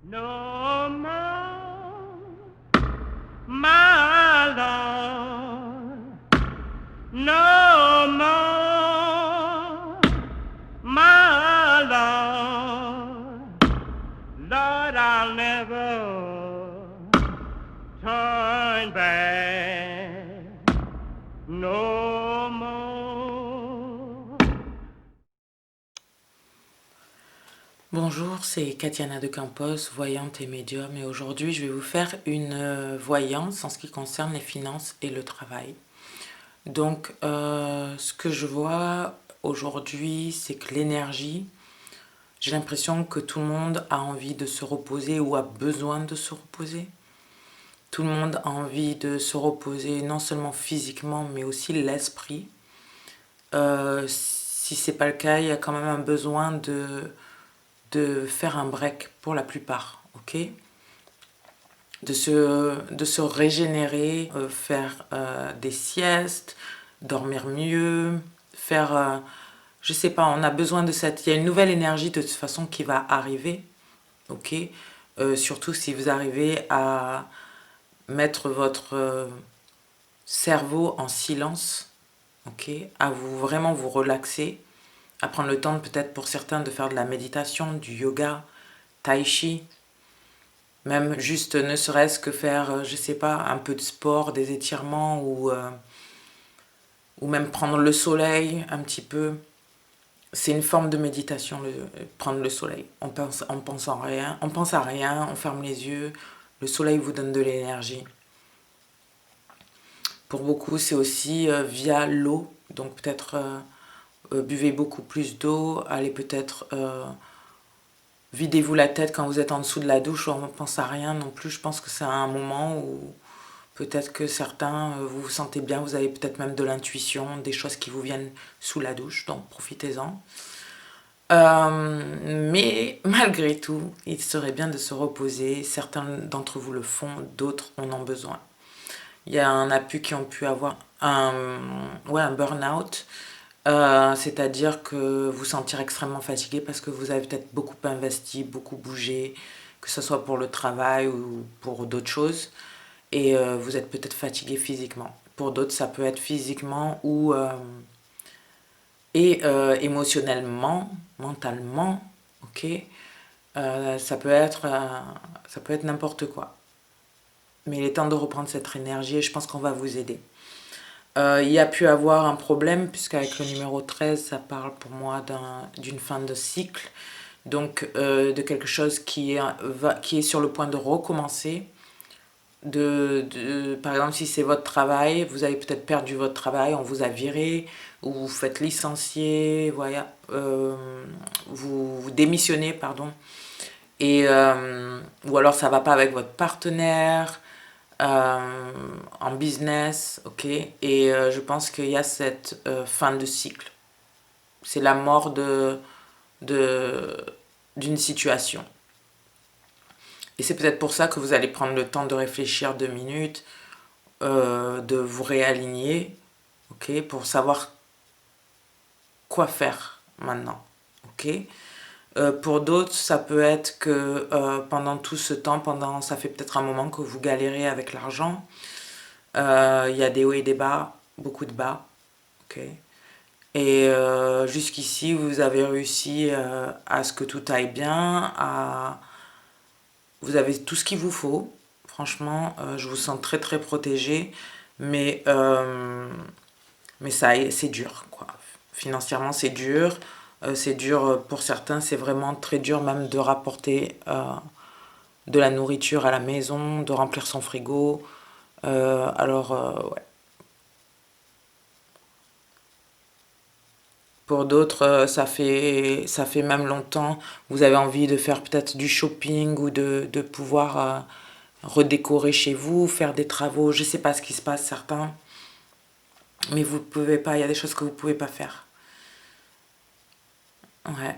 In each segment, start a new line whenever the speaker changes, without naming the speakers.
No more, my Lord. No more, my Lord. Lord, I'll never turn back. No more.
Bonjour, c'est Katiana de Campos, voyante et médium, et aujourd'hui je vais vous faire une voyance en ce qui concerne les finances et le travail. Donc, ce que je vois aujourd'hui, c'est que l'énergie, j'ai l'impression que tout le monde a envie de se reposer ou a besoin de se reposer. Tout le monde a envie de se reposer non seulement physiquement, mais aussi l'esprit. Si c'est pas le cas, il y a quand même un besoin de faire un break pour la plupart, ok? De se régénérer, faire des siestes, dormir mieux, faire, je sais pas, on a besoin de cette, il y a une nouvelle énergie de toute façon qui va arriver, ok? Surtout si vous arrivez à mettre votre cerveau en silence, ok? À vous vraiment vous relaxer, à prendre le temps peut-être pour certains de faire de la méditation, du yoga, tai chi, même juste ne serait-ce que faire, je sais pas, un peu de sport, des étirements ou même prendre le soleil un petit peu. C'est une forme de méditation, prendre le soleil. On pense à rien, on ferme les yeux. Le soleil vous donne de l'énergie. Pour beaucoup, c'est aussi via l'eau. Donc peut-être buvez beaucoup plus d'eau, allez peut-être videz-vous la tête quand vous êtes en dessous de la douche, on ne pense à rien non plus. Je pense que c'est un moment où peut-être que certains, vous vous sentez bien, vous avez peut-être même de l'intuition, des choses qui vous viennent sous la douche, donc profitez-en. Mais malgré tout, il serait bien de se reposer. Certains d'entre vous le font, d'autres en ont besoin. Il y en a plus qui ont pu avoir un burn-out, c'est-à-dire que vous sentir extrêmement fatigué parce que vous avez peut-être beaucoup investi, beaucoup bougé, que ce soit pour le travail ou pour d'autres choses, et vous êtes peut-être fatigué physiquement. Pour d'autres, ça peut être physiquement ou émotionnellement, mentalement, ok. Ça peut être n'importe quoi. Mais il est temps de reprendre cette énergie et je pense qu'on va vous aider. Il y a pu avoir un problème, puisqu'avec le numéro 13, ça parle pour moi d'une fin de cycle, donc de quelque chose qui est sur le point de recommencer. Par exemple, si c'est votre travail, vous avez peut-être perdu votre travail, on vous a viré, ou vous faites licencier, voilà, vous démissionnez, pardon, et, ou alors ça va pas avec votre partenaire, en business, ok, et je pense qu'il y a cette fin de cycle. C'est la mort d'une situation. Et c'est peut-être pour ça que vous allez prendre le temps de réfléchir 2 minutes, de vous réaligner, ok, pour savoir quoi faire maintenant, ok. Pour d'autres, ça peut être que pendant tout ce temps, ça fait peut-être un moment que vous galérez avec l'argent. Il y a des hauts et des bas, beaucoup de bas, ok. Et jusqu'ici, vous avez réussi à ce que tout aille bien, vous avez tout ce qu'il vous faut. Franchement, je vous sens très très protégé, mais, ça, c'est dur, quoi. Financièrement, c'est dur. C'est dur pour certains, c'est vraiment très dur même de rapporter de la nourriture à la maison, de remplir son frigo. Ouais. Pour d'autres, ça fait même longtemps, vous avez envie de faire peut-être du shopping ou de pouvoir redécorer chez vous, faire des travaux, je ne sais pas ce qui se passe certains, mais vous pouvez pas, il y a des choses que vous pouvez pas faire. Ouais,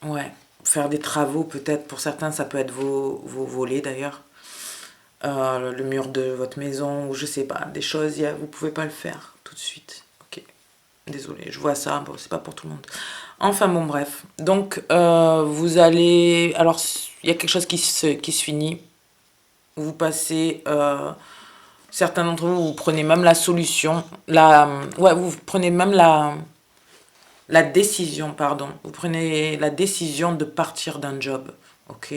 ouais. Faire des travaux peut-être, pour certains, ça peut être vos volets d'ailleurs. Le mur de votre maison, ou je sais pas, des choses, vous pouvez pas le faire tout de suite. Ok, désolé, je vois ça, bon, c'est pas pour tout le monde. Enfin bon, bref. Donc, vous allez... Alors, il y a quelque chose qui se finit. Vous passez... certains d'entre vous, vous prenez même la solution. Ouais, vous prenez même la décision, pardon. Vous prenez la décision de partir d'un job, ok?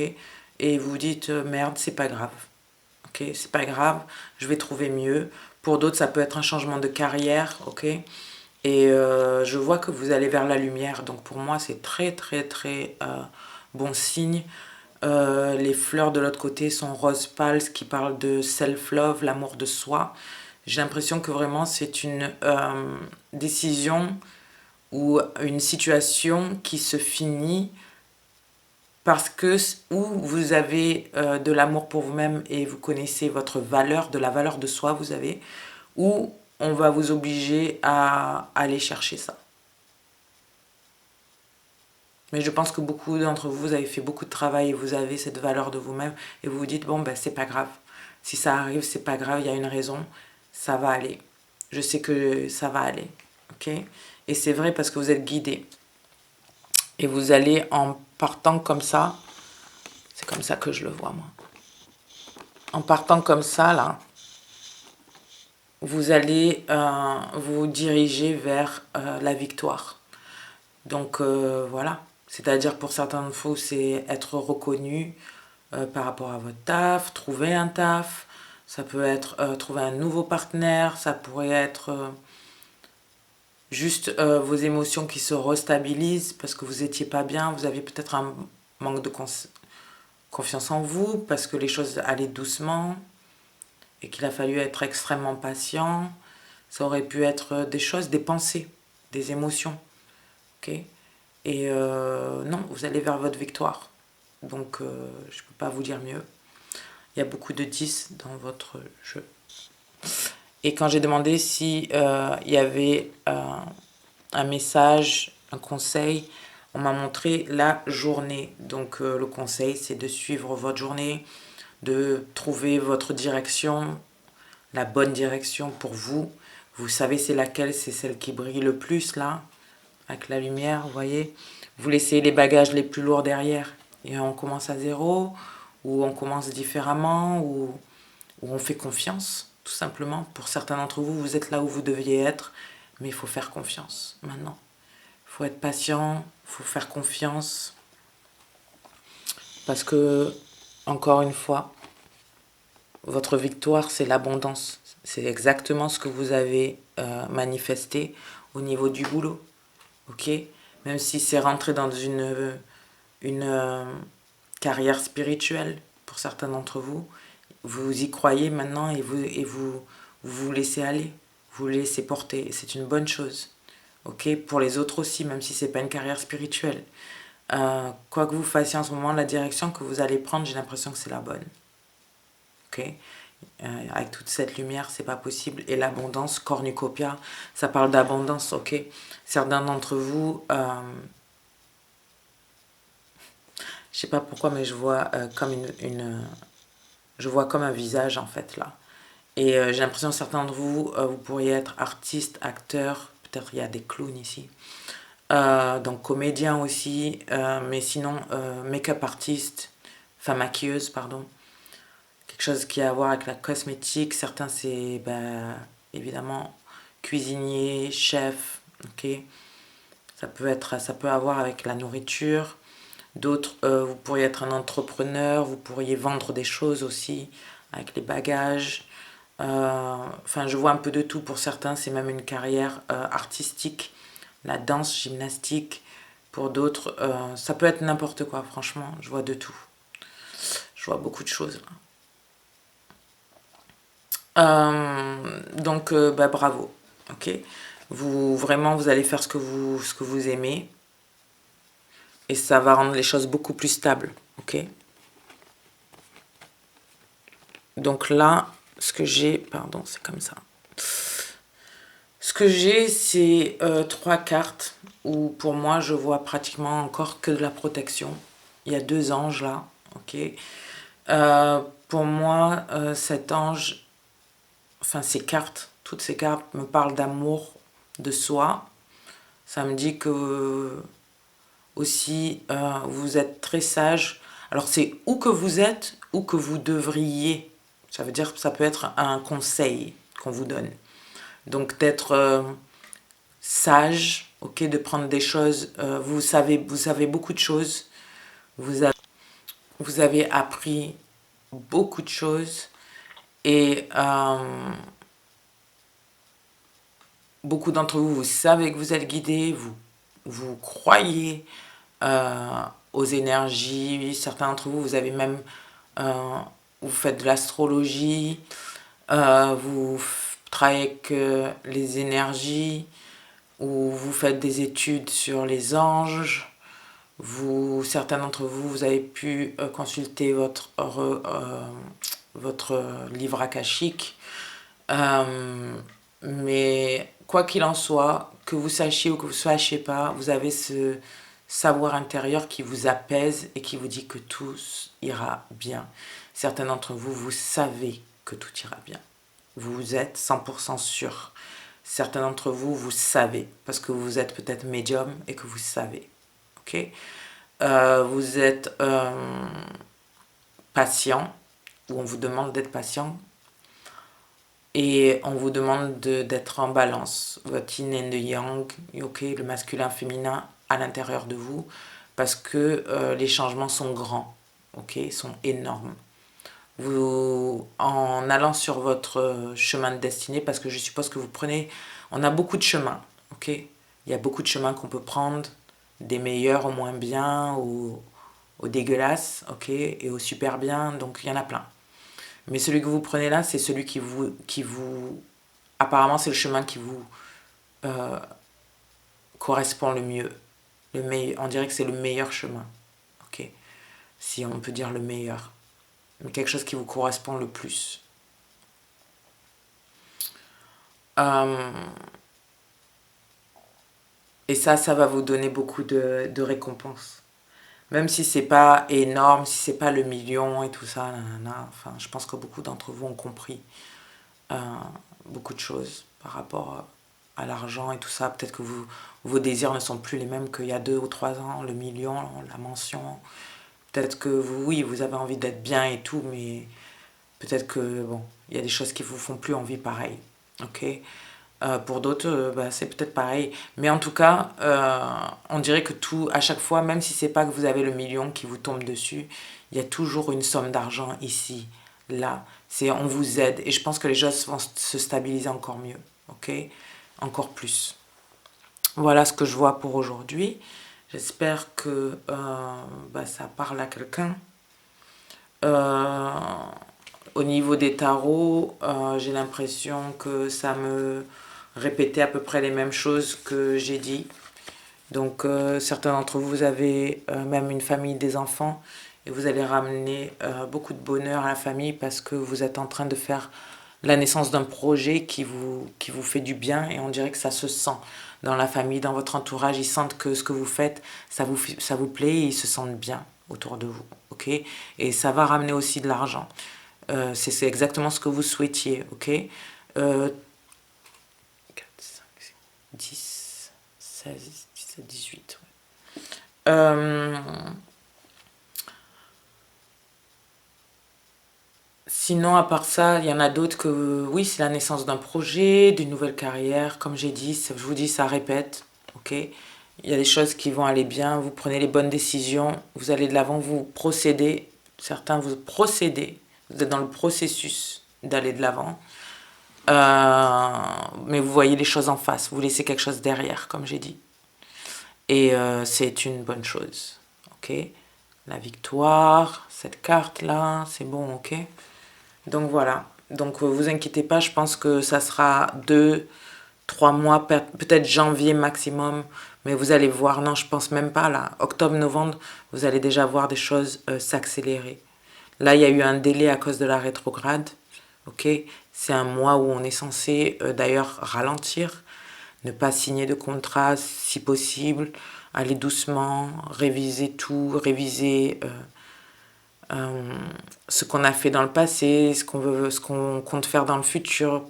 Et vous dites, merde, c'est pas grave. Ok, c'est pas grave, je vais trouver mieux. Pour d'autres, ça peut être un changement de carrière, ok? Et je vois que vous allez vers la lumière. Donc pour moi, c'est très, très, très bon signe. Les fleurs de l'autre côté sont rose pâle, ce qui parle de self-love, l'amour de soi. J'ai l'impression que vraiment, c'est une décision ou une situation qui se finit parce que où vous avez de l'amour pour vous-même et vous connaissez votre valeur, de la valeur de soi vous avez, ou on va vous obliger à aller chercher ça. Mais je pense que beaucoup d'entre vous, vous avez fait beaucoup de travail et vous avez cette valeur de vous-même et vous vous dites, bon, ben, c'est pas grave. Si ça arrive, c'est pas grave, il y a une raison, ça va aller. Je sais que ça va aller, ok? Et c'est vrai parce que vous êtes guidé. Et vous allez en partant comme ça, c'est comme ça que je le vois, moi. En partant comme ça, là, vous allez vous diriger vers la victoire. Donc voilà, c'est-à-dire pour certains d'entre vous, c'est être reconnu par rapport à votre taf, trouver un taf, ça peut être trouver un nouveau partenaire, ça pourrait être juste vos émotions qui se restabilisent parce que vous n'étiez pas bien, vous aviez peut-être un manque de confiance en vous parce que les choses allaient doucement et qu'il a fallu être extrêmement patient. Ça aurait pu être des choses, des pensées, des émotions. Ok? Et non, vous allez vers votre victoire. Donc, je ne peux pas vous dire mieux. Il y a beaucoup de 10 dans votre jeu. Et quand j'ai demandé si il y avait un message, un conseil, on m'a montré la journée. Donc, le conseil, c'est de suivre votre journée, de trouver votre direction, la bonne direction pour vous. Vous savez c'est laquelle, c'est celle qui brille le plus là, avec la lumière, vous voyez. Vous laissez les bagages les plus lourds derrière et on commence à zéro, ou on commence différemment, ou on fait confiance, tout simplement. Pour certains d'entre vous, vous êtes là où vous deviez être, mais il faut faire confiance maintenant. Il faut être patient, il faut faire confiance, parce que, encore une fois, votre victoire, c'est l'abondance. C'est exactement ce que vous avez manifesté au niveau du boulot. Ok? Même si c'est rentré dans une carrière spirituelle pour certains d'entre vous, vous y croyez maintenant et vous laissez aller, vous laissez porter. Et c'est une bonne chose. Ok? Pour les autres aussi, même si c'est pas une carrière spirituelle. Quoi que vous fassiez en ce moment, la direction que vous allez prendre, j'ai l'impression que c'est la bonne. Ok? Avec toute cette lumière, c'est pas possible. Et l'abondance, cornucopia, ça parle d'abondance, ok? Certains d'entre vous, je sais pas pourquoi, mais je vois comme je vois comme un visage en fait là. Et j'ai l'impression que certains d'entre vous, vous pourriez être artiste, acteur, peut-être il y a des clowns ici. Donc comédien aussi, mais sinon make-up artiste, enfin maquilleuse, pardon. Quelque chose qui a à voir avec la cosmétique. Certains, c'est évidemment cuisinier, chef, ok. Ça peut avoir avec la nourriture. D'autres, vous pourriez être un entrepreneur, vous pourriez vendre des choses aussi avec les bagages. Enfin, je vois un peu de tout. Pour certains, c'est même une carrière artistique, la danse, gymnastique. Pour d'autres, ça peut être n'importe quoi, franchement, je vois de tout. Je vois beaucoup de choses là. Donc, bravo, ok. Vraiment, vous allez faire ce que vous aimez. Et ça va rendre les choses beaucoup plus stables, ok. Donc là, ce que j'ai, pardon, c'est comme ça. Ce que j'ai, c'est 3 cartes où pour moi, je vois pratiquement encore que de la protection. Il y a 2 anges là, ok. Pour moi, cet ange, enfin ces cartes, toutes ces cartes me parlent d'amour de soi. Ça me dit que aussi, vous êtes très sage. Alors c'est où que vous êtes, ou que vous devriez. Ça veut dire que ça peut être un conseil qu'on vous donne. Donc d'être sage, ok, de prendre des choses. Vous savez beaucoup de choses. Vous avez appris beaucoup de choses. Et beaucoup d'entre vous, vous savez que vous êtes guidés, vous croyez aux énergies. Certains d'entre vous, vous avez même, vous faites de l'astrologie, vous travaillez avec les énergies, ou vous faites des études sur les anges. Certains d'entre vous, vous avez pu consulter votre livre akashique. Mais quoi qu'il en soit, que vous sachiez ou que vous ne sachiez pas, vous avez ce savoir intérieur qui vous apaise et qui vous dit que tout ira bien. Certains d'entre vous, vous savez que tout ira bien. Vous êtes 100% sûr. Certains d'entre vous, vous savez, parce que vous êtes peut-être médium et que vous savez. Ok? Vous êtes patient, ou on vous demande d'être patient, et on vous demande d'être en balance. Votre yin et le yang, ok, le masculin, féminin à l'intérieur de vous, parce que les changements sont grands, ok, sont énormes. En allant sur votre chemin de destinée, parce que je suppose que on a beaucoup de chemins, ok. Il y a beaucoup de chemins qu'on peut prendre, des meilleurs au moins bien, au dégueulasse, ok, et au super bien, donc il y en a plein. Mais celui que vous prenez là, c'est celui qui vous apparemment, c'est le chemin qui vous correspond le mieux. On dirait que c'est le meilleur chemin, ok, si on peut dire le meilleur. Mais quelque chose qui vous correspond le plus. Et ça va vous donner beaucoup de récompenses. Même si c'est pas énorme, si c'est pas le million et tout ça, nanana, enfin, je pense que beaucoup d'entre vous ont compris beaucoup de choses par rapport à l'argent et tout ça. Peut-être que vos désirs ne sont plus les mêmes qu'il y a 2 ou 3 ans, le million, la mention. Peut-être que vous avez envie d'être bien et tout, mais peut-être que, bon, il y a des choses qui vous font plus envie pareil, ok. Pour d'autres, c'est peut-être pareil. Mais en tout cas, on dirait que à chaque fois, même si c'est pas que vous avez le million qui vous tombe dessus, il y a toujours une somme d'argent ici, là. On vous aide. Et je pense que les choses vont se stabiliser encore mieux, ok. Encore plus. Voilà ce que je vois pour aujourd'hui. J'espère que ça parle à quelqu'un. Au niveau des tarots, j'ai l'impression que ça me répétait à peu près les mêmes choses que j'ai dit. Donc certains d'entre vous, vous avez même une famille, des enfants, et vous allez ramener beaucoup de bonheur à la famille parce que vous êtes en train de faire la naissance d'un projet qui vous fait du bien, et on dirait que ça se sent dans la famille, dans votre entourage. Ils sentent que ce que vous faites, ça vous plaît, et ils se sentent bien autour de vous, ok. Et ça va ramener aussi de l'argent. C'est exactement ce que vous souhaitiez, ok. 4, 5, 10, 16, 17, 18. Ouais. Sinon, à part ça, il y en a d'autres que, oui, c'est la naissance d'un projet, d'une nouvelle carrière. Comme j'ai dit, je vous dis, ça répète, ok. Il y a des choses qui vont aller bien, vous prenez les bonnes décisions, vous allez de l'avant, vous procédez. Certains, vous procédez, vous êtes dans le processus d'aller de l'avant. Mais vous voyez les choses en face, vous laissez quelque chose derrière, comme j'ai dit. Et c'est une bonne chose, ok. La victoire, cette carte-là, c'est bon, ok. Donc voilà, donc vous inquiétez pas, je pense que ça sera 2, 3 mois, peut-être janvier maximum, mais vous allez voir, non, je pense même pas là, octobre, novembre, vous allez déjà voir des choses s'accélérer. Là, il y a eu un délai à cause de la rétrograde, ok. C'est un mois où on est censé d'ailleurs ralentir, ne pas signer de contrat si possible, aller doucement, réviser tout, réviser ce qu'on a fait dans le passé, ce qu'on compte faire dans le futur,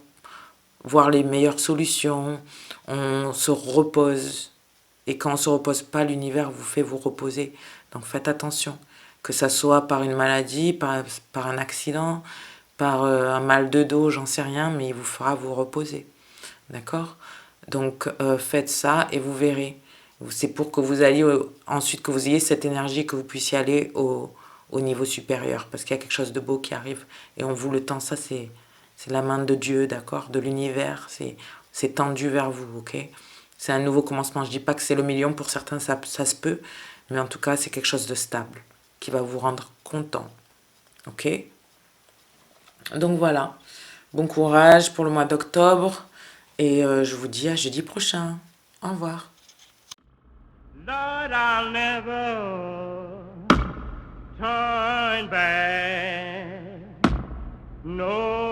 voir les meilleures solutions. On se repose, Et quand on ne se repose pas, l'univers vous fait vous reposer. Donc faites attention. Que ça soit par une maladie, par un accident, par un mal de dos, j'en sais rien, mais il vous fera vous reposer. D'accord? Donc faites ça et vous verrez. C'est pour que vous alliez ensuite, que vous ayez cette énergie, que vous puissiez aller au niveau supérieur. Parce qu'il y a quelque chose de beau qui arrive. Et on vous le tend, ça c'est la main de Dieu, d'accord? De l'univers. C'est tendu vers vous, ok? C'est un nouveau commencement. Je dis pas que c'est le million, pour certains ça se peut. Mais en tout cas, c'est quelque chose de stable qui va vous rendre content. Ok? Donc voilà. Bon courage pour le mois d'octobre. Et je vous dis à jeudi prochain. Au revoir.
Lord, I'll never turn back. No